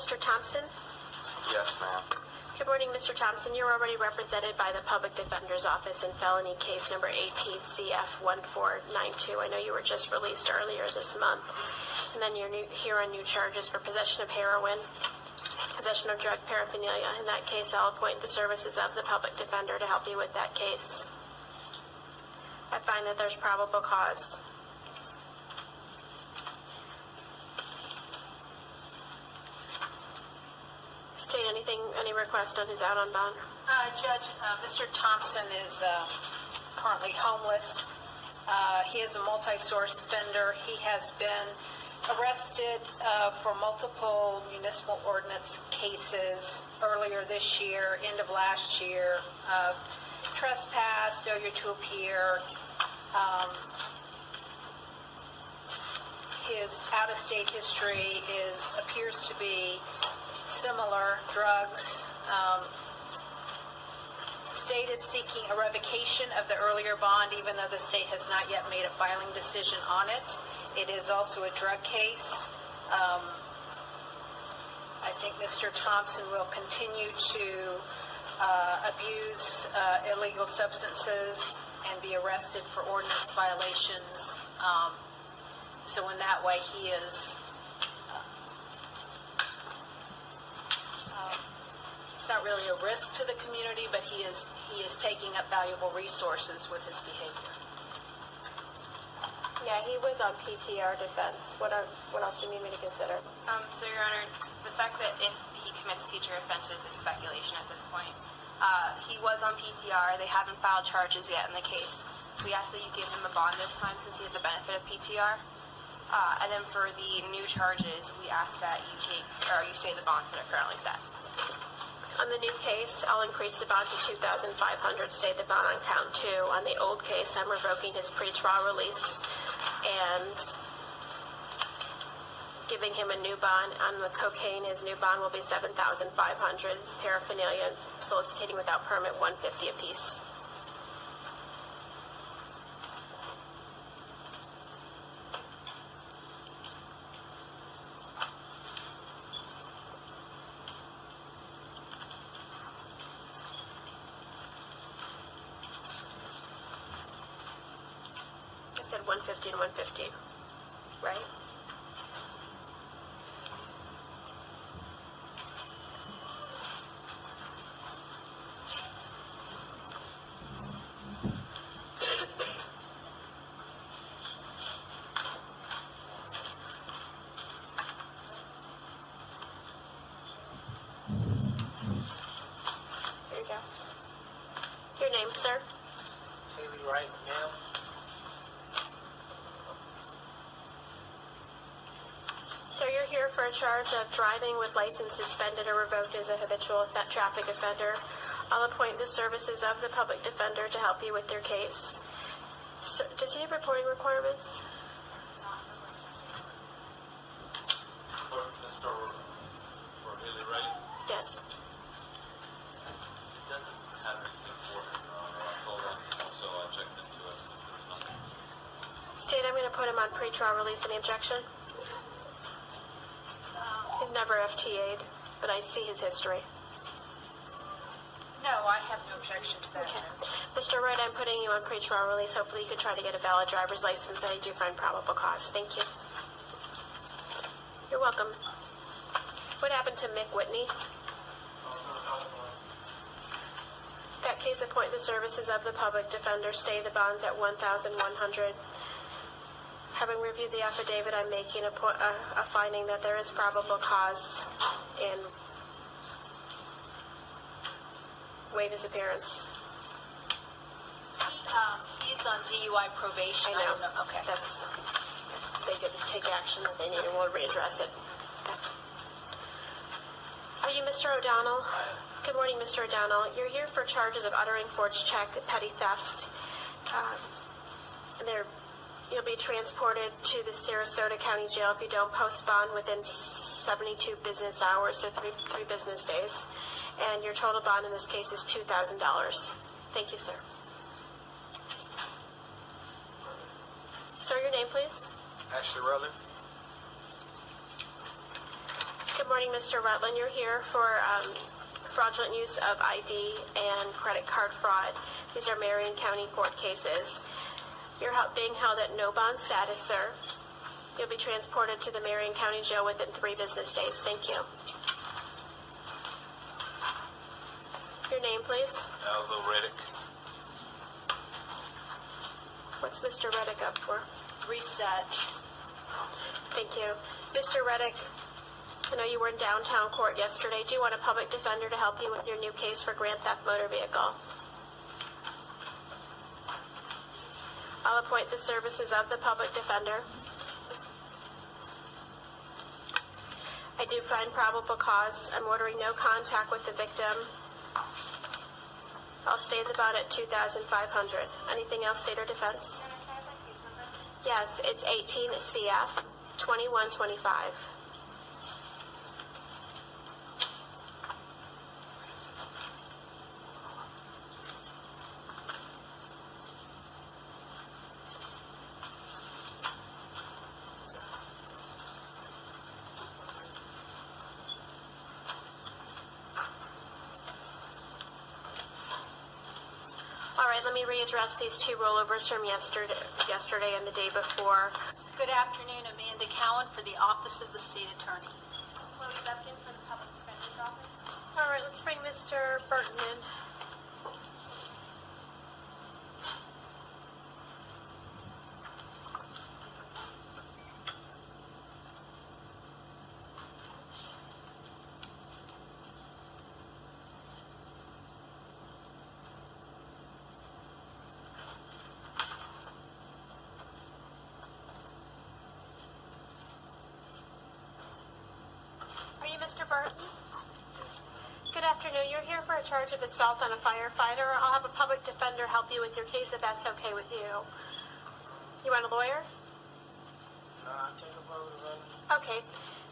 Mr. Thompson? Yes, ma'am. Good morning, Mr. Thompson. You're already represented by the Public Defender's Office in felony case number 18 CF1492. I know you were just released earlier this month. And then you're here on new charges for possession of heroin, possession of drug paraphernalia. In that case, I'll appoint the services of the Public Defender to help you with that case. I find that there's probable cause. State anything, any request on his out on bond? Judge, Mr. Thompson is currently homeless. He is a multi-source offender. He has been arrested for multiple municipal ordinance cases earlier this year, end of last year, trespass, failure to appear. His out-of-state history appears to be similar, drugs. State is seeking a revocation of the earlier bond, even though the state has not yet made a filing decision on it. It is also a drug case. I think Mr. Thompson will continue to abuse illegal substances and be arrested for ordinance violations. So in that way, he is it's not really a risk to the community, but he is taking up valuable resources with his behavior. Yeah, he was on PTR defense. What else do you need me to consider? So, Your Honor, the fact that if he commits future offenses is speculation at this point. He was on PTR. They haven't filed charges yet in the case. We ask that you give him a bond this time since he had the benefit of PTR. And then for the new charges, we ask that you stay the bonds that are currently set. On the new case, I'll increase the bond to $2,500, stay the bond on count 2. On the old case, I'm revoking his pre-trial release and giving him a new bond. On the cocaine, his new bond will be $7,500. Paraphernalia, soliciting without permit, $150 apiece. I said 150 and 150, right? There you go. Your name, sir? Haley Wright, ma'am. So you're here for a charge of driving with license suspended or revoked as a habitual traffic offender. I'll appoint the services of the public defender to help you with your case. So, does he have reporting requirements? Mr. Haley Wright? Yes. It doesn't have anything for him, Your Honor. I saw that email, so I checked into it. State, I'm going to put him on pre-trial release. Any objection? He's never FTA'd, but I see his history. No, I have no objection to that. Okay. Mr. Wright, I'm putting you on pre-trial release. Hopefully you could try to get a valid driver's license. I do find probable cause. Thank you. You're welcome. What happened to Mick Whitney? That case, appoint the services of the public defender. Stay the bonds at $1,100. Having reviewed the affidavit, I'm making a finding that there is probable cause and waive his appearance. He's on DUI probation. I know. don't know. Okay. They didn't take action that they need, and we'll readdress it. Okay. Are you Mr. O'Donnell? Good morning, Mr. O'Donnell. You're here for charges of uttering forged check, petty theft. You'll be transported to the Sarasota County Jail if you don't post bond within 72 business hours, so three business days. And your total bond in this case is $2,000. Thank you, sir. Sir, your name, please? Ashley Rutland. Good Good morning, Mr. Rutland. You're here for fraudulent use of ID and credit card fraud. These are Marion County court cases. You're being held at no bond status, sir. You'll be transported to the Marion County Jail within 3 business days. Thank you. Your name, please. Alzo Reddick. What's Mr. Reddick up for? Reset. Thank you. Mr. Reddick, I know you were in downtown court yesterday. Do you want a public defender to help you with your new case for grand theft motor vehicle? I'll appoint the services of the public defender. I do find probable cause. I'm ordering no contact with the victim. I'll stay the bond at $2,500. Anything else, state or defense? Yes, it's 18 CF 2125. All right, let me readdress these 2 rollovers from yesterday and the day before. Good afternoon, Amanda Cowan for the Office of the State Attorney. Closed upton for the public defender's office. All right, let's bring Mr. Burton in. Are you Mr. Burton? Good afternoon. You're here for a charge of assault on a firefighter. I'll have a public defender help you with your case if that's okay with you. You want a lawyer? No, I think about it. Okay.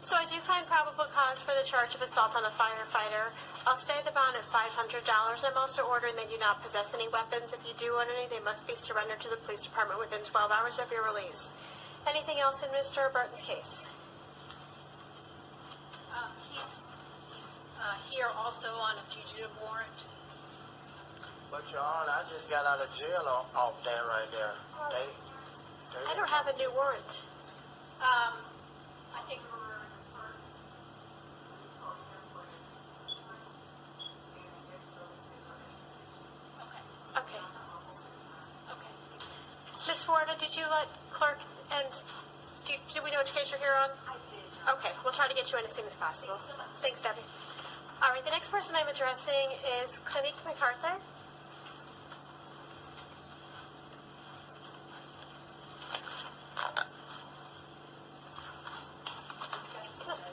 So I do find probable cause for the charge of assault on a firefighter. I'll stay the bond at $500. I'm also ordering that you not possess any weapons. If you do own any, they must be surrendered to the police department within 12 hours of your release. Anything else in Mr. Burton's case? He's here also on a fugitive warrant. But Your Honor, I just got out of jail off that right there. They I don't have a new warrant. I think we're Okay. Okay. Miss Florida, did you let clerk and do we know which case you're here on? I did. Okay, we'll try to get you in as soon as possible. Thanks, Debbie. All right, the next person I'm addressing is Clinique MacArthur.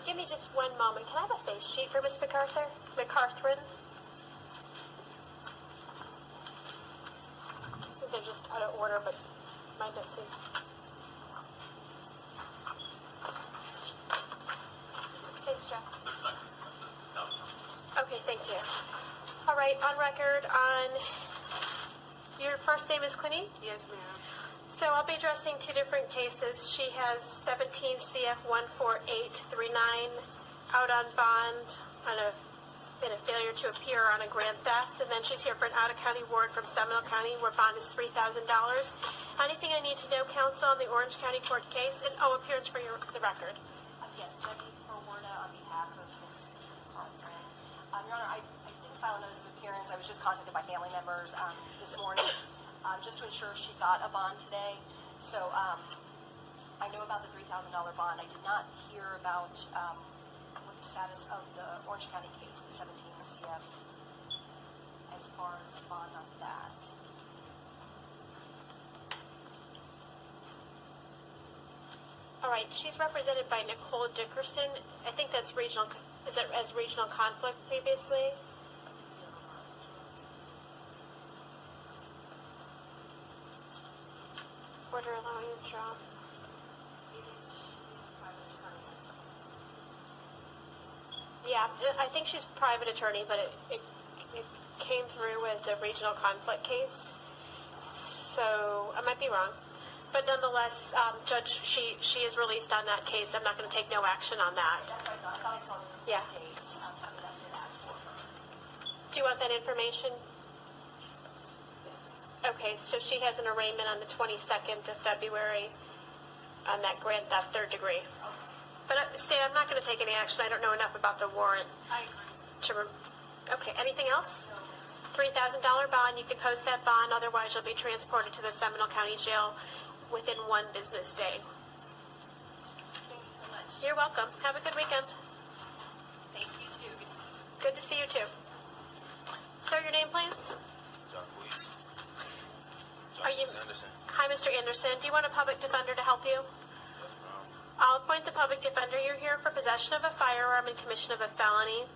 Give me just one moment. Can I have a face sheet for Miss MacArthur? MacArthur? They're just out of order, but mine don't seem. Thanks, Jeff. Okay, thank you. All right, on record, your first name is Clinique? Yes, ma'am. So I'll be addressing 2 different cases. She has 17 CF 14839 out on bond in a failure to appear on a grand theft, and then she's here for an out-of-county warrant from Seminole County where bond is $3,000. Anything I need to know, counsel, on the Orange County court case? And appearance for the record. Yes, Debbie Forwarda on behalf of Ms. Carthren. Your Honor, I didn't file a notice of appearance. I was just contacted by family members this morning just to ensure she got a bond today. So I know about the $3,000 bond. I did not hear about what the status of the Orange County case, the 17 CF, as far as a bond on that. All right, she's represented by Nicole Dickerson. I think that's regional. Is it as regional conflict previously? Order allowing withdrawal. Yeah, I think she's private attorney, but it came through as a regional conflict case. So I might be wrong. But nonetheless, Judge, she is released on that case. I'm not going to take no action on that. That's what I thought. I thought I saw the Yeah. dates coming up for that for her. Do you want that information? Okay, so she has an arraignment on the 22nd of February on that grand theft third degree. But State, I'm not going to take any action. I don't know enough about the warrant I agree. to. Okay, anything else? $3,000 bond. You can post that bond. Otherwise, you'll be transported to the Seminole County Jail within 1 business day. Thank you so much. You're welcome. Have a good weekend. Thank you too. Good to see you too. Sir, your name, please. Are you? Anderson. Hi, Mr. Anderson. Do you want a public defender to help you? Yes, ma'am. I'll appoint the public defender. You're here for possession of a firearm and commission of a felony,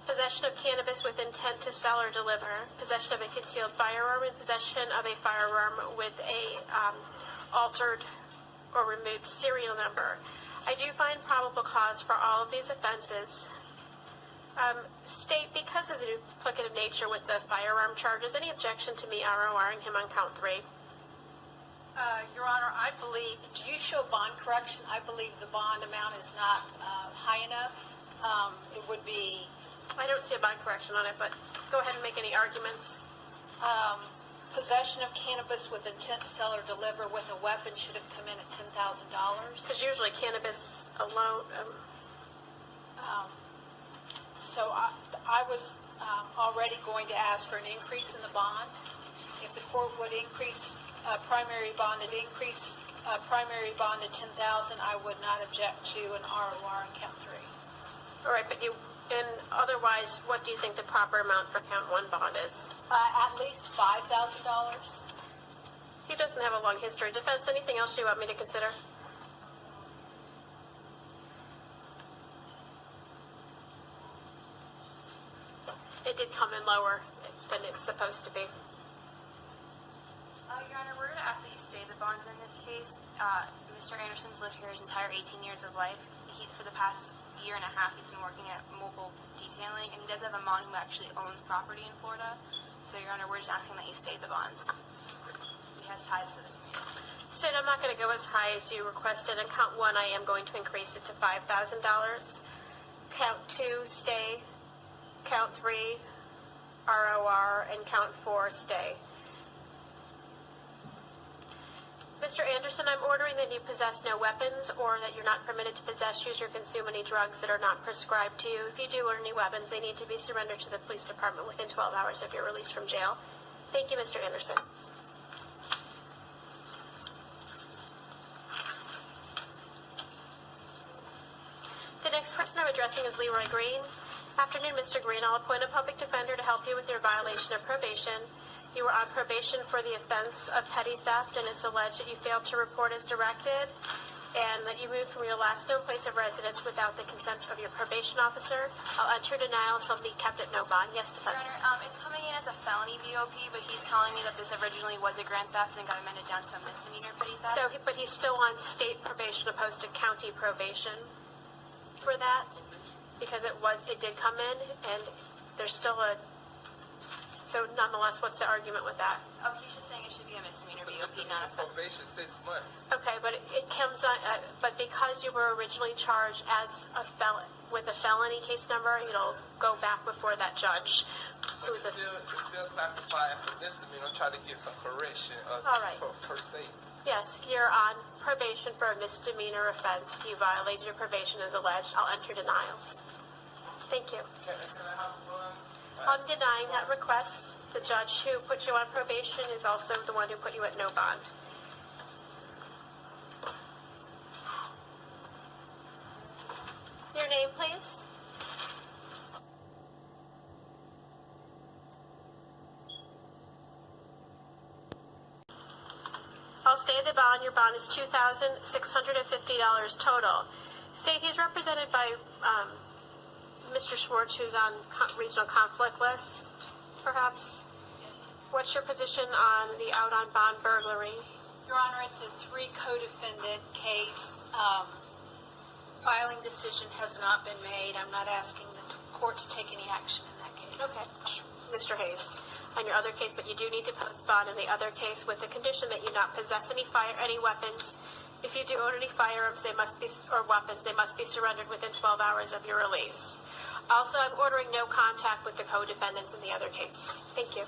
possession of cannabis with intent to sell or deliver, possession of a concealed firearm, and possession of a firearm with a altered or removed serial number. I do find probable cause for all of these offenses. State, because of the duplicative nature with the firearm charges, any objection to me RORing him on count 3? Your Honor, I believe, do you show bond correction? I believe the bond amount is not high enough. It would be I don't see a bond correction on it, but go ahead and make any arguments. possession of cannabis with intent to sell or deliver with a weapon should have come in at $10,000. Because usually cannabis alone, So I was already going to ask for an increase in the bond. If the court would increase primary bond to primary bond to $10,000, I would not object to an ROR on count 3. all right, but and otherwise, what do you think the proper amount for count 1 bond is? At least $5,000. He doesn't have a long history. Defense, anything else you want me to consider? It did come in lower than it's supposed to be. Your Honor, we're going to ask that you stay the bonds in this case. Mr. Anderson's lived here his entire 18 years of life. For the past year and a half, he's been working at mobile detailing, and he does have a mom who actually owns property in Florida. So, Your Honor, we're just asking that you stay the bonds. He has ties to the community. State, I'm not going to go as high as you requested. On count 1, I am going to increase it to $5,000. Count 2, stay. Count 3, ROR, and count 4, stay. Mr. Anderson, I'm ordering that you possess no weapons or that you're not permitted to possess, use, or consume any drugs that are not prescribed to you. If you do own any weapons, they need to be surrendered to the police department within 12 hours of your release from jail. Thank you, Mr. Anderson. The next person I'm addressing is Leroy Green. Afternoon, Mr. Green. I'll appoint a public defender to help you with your violation of probation. You were on probation for the offense of petty theft, and it's alleged that you failed to report as directed, and that you moved from your last known place of residence without the consent of your probation officer. I'll enter denial, so it'll be kept at no bond. Yes, Your defense. Honor, it's coming in as a felony VOP, but he's telling me that this originally was a grand theft and got amended down to a misdemeanor petty theft. So, but he's still on state probation opposed to county probation for that, because it did come in, and there's still a. So nonetheless, what's the argument with that? Oh, he's just saying it should be a misdemeanor VOP, not a felony. Probation 6 months. Okay, but it comes on, but because you were originally charged as a with a felony case number, it'll go back before that judge. But it's still classified as a misdemeanor. I'm trying to get some correction All right. per se. Yes, you're on probation for a misdemeanor offense. You violated your probation as alleged. I'll enter denials. Thank you. Can I have one? On denying that request, the judge who put you on probation is also the one who put you at no bond. Your name, please? I'll stay the bond. Your bond is $2,650 total. State, he's represented by Mr. Schwartz, who's on regional conflict list, perhaps. What's your position on the out on bond burglary? Your Honor, it's a 3 co-defendant case. Filing decision has not been made. I'm not asking the court to take any action in that case. Okay, Mr. Hayes. on your other case, but you do need to post bond in the other case with the condition that you not possess any weapons. If you do own any firearms, or weapons, they must be surrendered within 12 hours of your release. Also, I'm ordering no contact with the co-defendants in the other case. Thank you.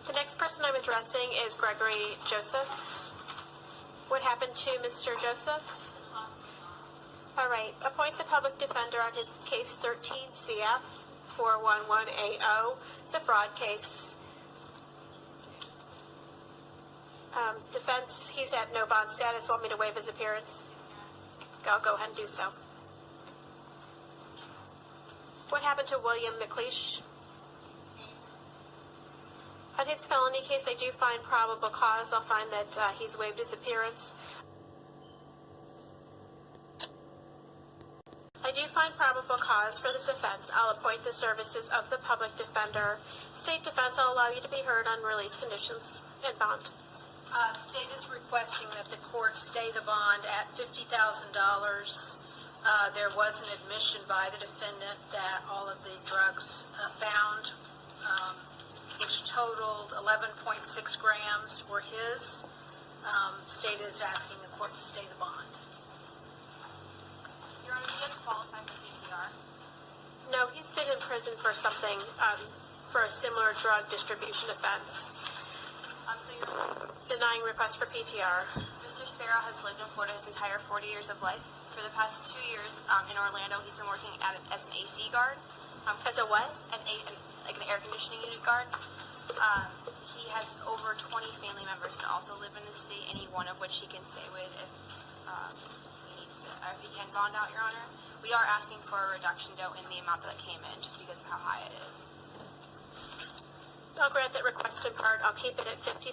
The next person I'm addressing is Gregory Joseph. What happened to Mr. Joseph? All right. Appoint the public defender on his case 13 CF 411AO. It's a fraud case. Defense, he's at no bond status. Want me to waive his appearance? I'll go ahead and do so. What happened to William McLeish? On his felony case, I do find probable cause. I'll find that he's waived his appearance. I do find probable cause for this offense. I'll appoint the services of the public defender. State defense, I'll allow you to be heard on release conditions and bond. State is requesting that the court stay the bond at $50,000. There was an admission by the defendant that all of the drugs found, which totaled 11.6 grams, were his. State is asking the court to stay the bond. Your Honor, do you guys qualify for PCR? No, he's been in prison for something, for a similar drug distribution offense. So you're Denying request for PTR. Mr. Sparrow has lived in Florida his entire 40 years of life. For the past 2 years in Orlando, he's been working as an AC guard. As a what? Like an air conditioning unit guard. He has over 20 family members that also live in the state, any one of which he can stay with if he needs to, or if he can bond out, Your Honor. We are asking for a reduction, though, in the amount that came in, just because of how high it is. I'll grant that request in part. I'll keep it at $50,000.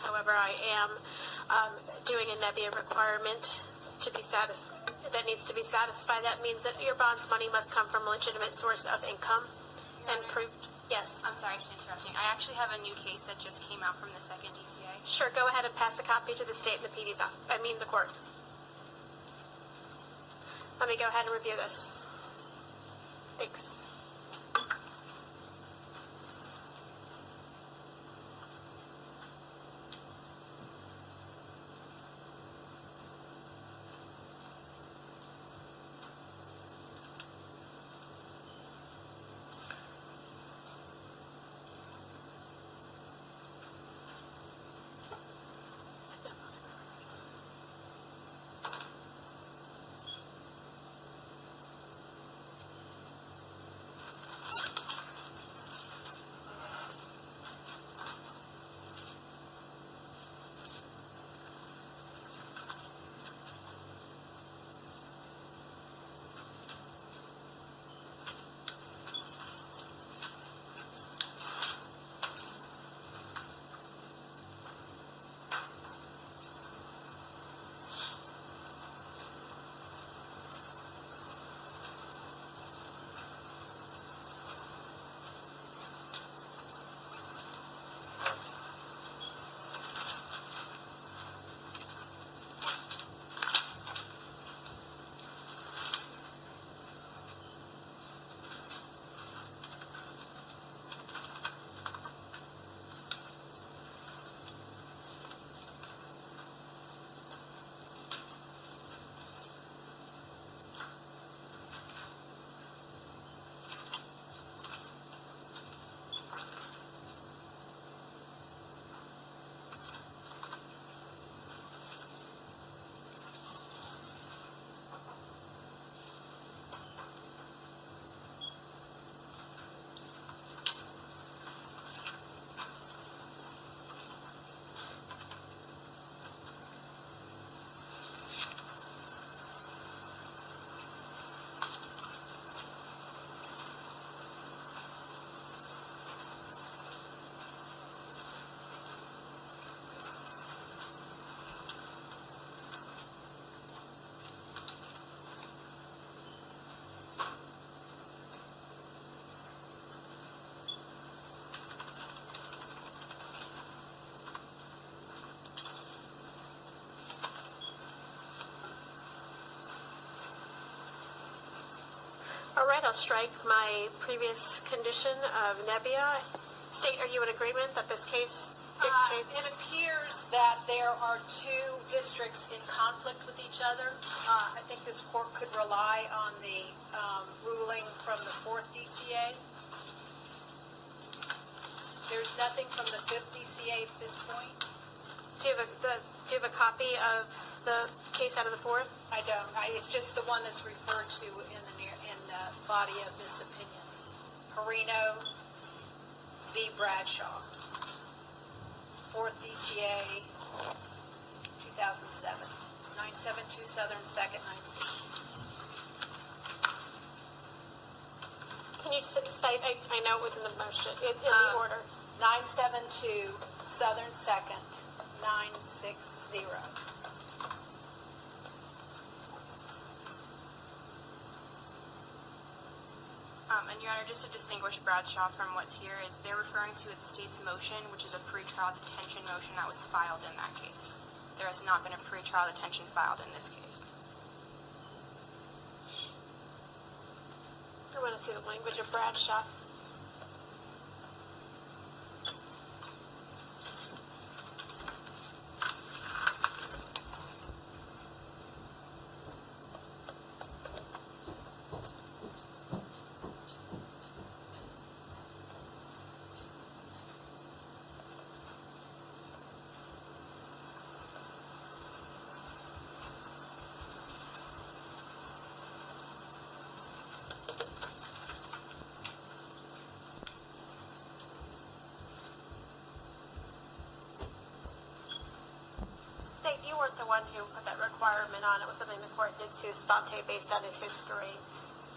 However, I am doing a Nebbia requirement to be that needs to be satisfied. That means that your bond's money must come from a legitimate source of income and proved. Yes. I'm sorry for interrupting. I actually have a new case that just came out from the second DCA. Sure. Go ahead and pass the copy to the state and the PD's office. The court. Let me go ahead and review this. Thanks. right, I'll strike my previous condition of Nebbia. State, are you in agreement that this case dictates? It appears that there are two districts in conflict with each other. I think this court could rely on the ruling from the 4th DCA. There's nothing from the 5th DCA at this point. Do you have a copy of the case out of the 4th? I don't. It's just the one that's referred to in the body of this opinion. Perino v. Bradshaw. 4th DCA, 2007. 972 Southern 2nd, 9C. Can you cite, I know it was in the motion, in the order. 972 Southern 2nd, 960. And Your Honor, just to distinguish Bradshaw from what's here, is they're referring to the state's motion, which is a pretrial detention motion that was filed in that case. There has not been a pretrial detention filed in this case. I want to see the language of Bradshaw. State, you weren't the one who put that requirement on. It was something the court did sua sponte based on his history.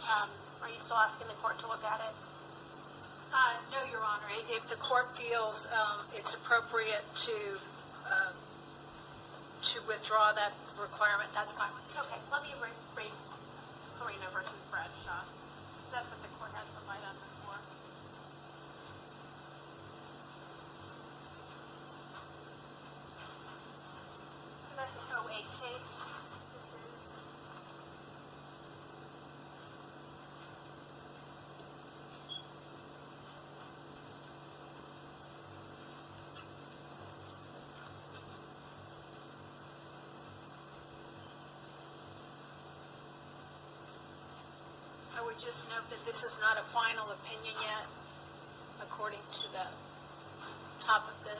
Are you still asking the court to look at it? No, Your Honor. If the court feels it's appropriate to withdraw that requirement, that's fine with the state. Okay, let me read Perino versus Bradshaw. That's what the court has relied on before. So that's an 08 case. This is... I would just note that this is not a final opinion yet, according to the top of this.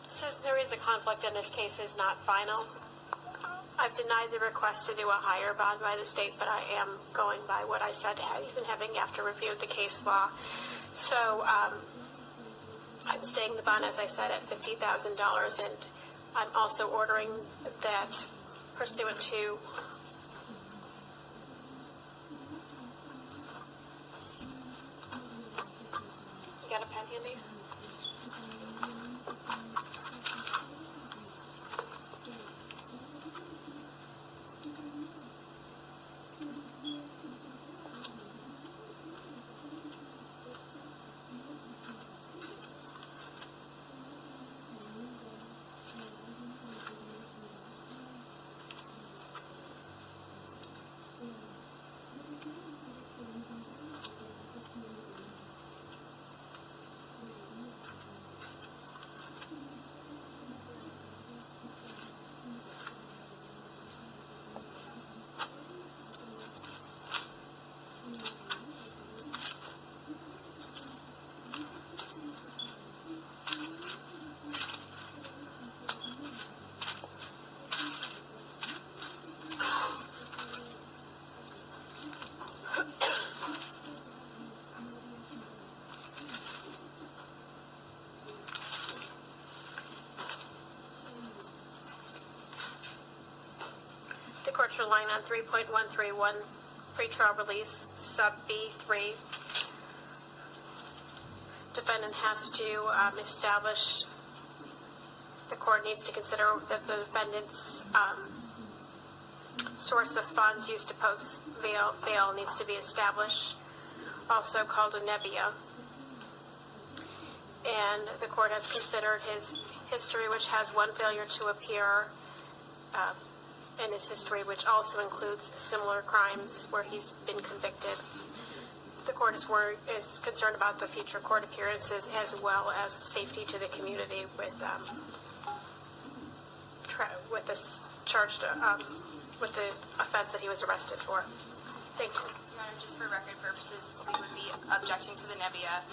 Since there is a conflict and this case is not final, I've denied the request to do a higher bond by the state, but I am going by what I said, even having after reviewed the case law. So I'm staying the bond, as I said, at $50,000, and I'm also ordering that pursuant to you got a pen handy? capture line on 3.131, pretrial release, sub B3. Defendant has to establish, the court needs to consider that the defendant's source of funds used to post bail needs to be established, also called a nebia. And the court has considered his history, which has one failure to appear in his history, which also includes similar crimes where he's been convicted. The court is concerned about the future court appearances as well as safety to the community with this charged with the offense that he was arrested for. Thank you. Your Honor, just for record purposes, we would be objecting to the nebia,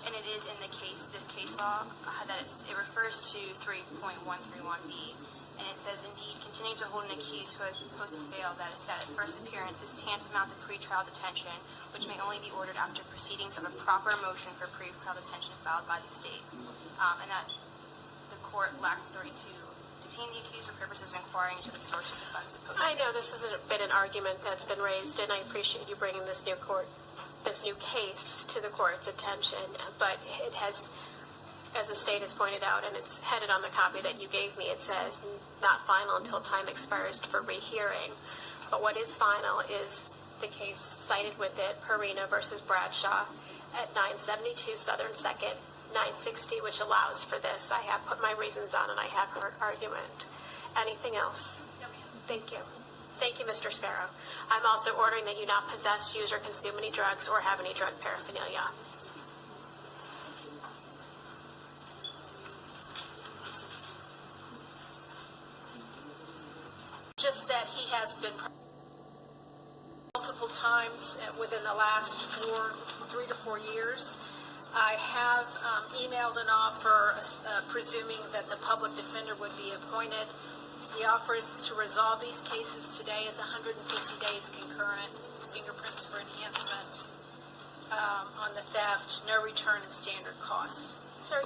and it is in the case, this case law, that it refers to 3.131B, and it says, indeed, continuing to hold an accused who has posted bail that is set at first appearance is tantamount to pretrial detention, which may only be ordered after proceedings of a proper motion for pretrial detention filed by the state, and that the court lacks authority to detain the accused for purposes of inquiring into the source of the funds to post. I know this has been an argument that's been raised, and I appreciate you bringing this new case to the court's attention, but it has, as the state has pointed out, and it's headed on the copy that you gave me, it says not final until time expires for rehearing. But what is final is the case cited with it, Perina versus Bradshaw, at 972 Southern 2nd, 960, which allows for this. I have put my reasons on, and I have heard argument. Anything else? Thank you. Thank you, Mr. Sparrow. I'm also ordering that you not possess, use, or consume any drugs or have any drug paraphernalia. Just that he has been multiple times within the last 3 to 4 years. I have emailed an offer presuming that the public defender would be appointed. The offer is to resolve these cases today as 150 days concurrent, fingerprints for enhancement on the theft, no return, and standard costs. Sir,